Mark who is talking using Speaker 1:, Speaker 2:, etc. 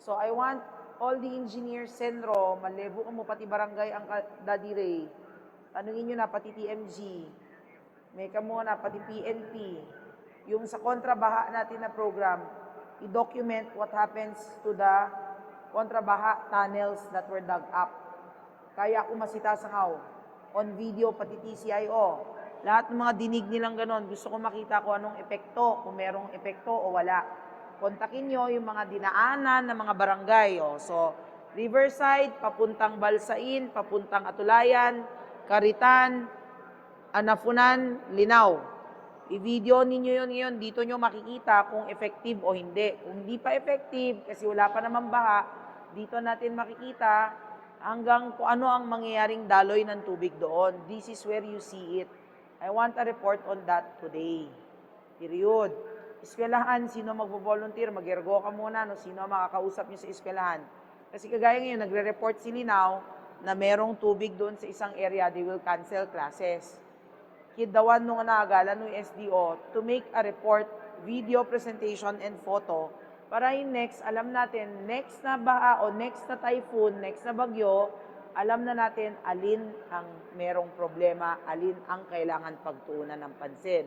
Speaker 1: So I want all the engineers, Senro, malevo ka mo pati barangay ang Daddy Ray. Tanungin nyo na pati TMG. May ka muna pati PNP. Yung sa kontrabaha natin na program, i-document what happens to the kontrabaha tunnels that were dug up. Kaya ako masita sa ngaw. On video, pati TCIO. Lahat ng mga dinig nilang ganon, gusto ko makita kung anong epekto, kung merong epekto o wala. Kontakin nyo yung mga dinaanan ng mga barangay. So, Riverside, papuntang Balsain, papuntang Atulayan, Karitan, Anafunan, Linaw. I-video ninyo yun ngayon, dito nyo makikita kung effective o hindi. Kung hindi pa effective, kasi wala pa naman baha, dito natin makikita hanggang kung ano ang mangyayaring daloy ng tubig doon. This is where you see it. I want a report on that today. Period. Eskwelahan, sino magvo-volunteer? Mag-ergo ka muna, no? Sino ang makakausap nyo sa eskwelahan? Kasi kagaya ngayon, nagre-report si Linaw na merong tubig doon sa isang area, they will cancel classes. Kidawan nung naagalan ng SDO to make a report, video presentation, and photo para yung next, alam natin, next na baha o next na typhoon, next na bagyo, alam na natin alin ang merong problema, alin ang kailangan pagtuunan ng pansin.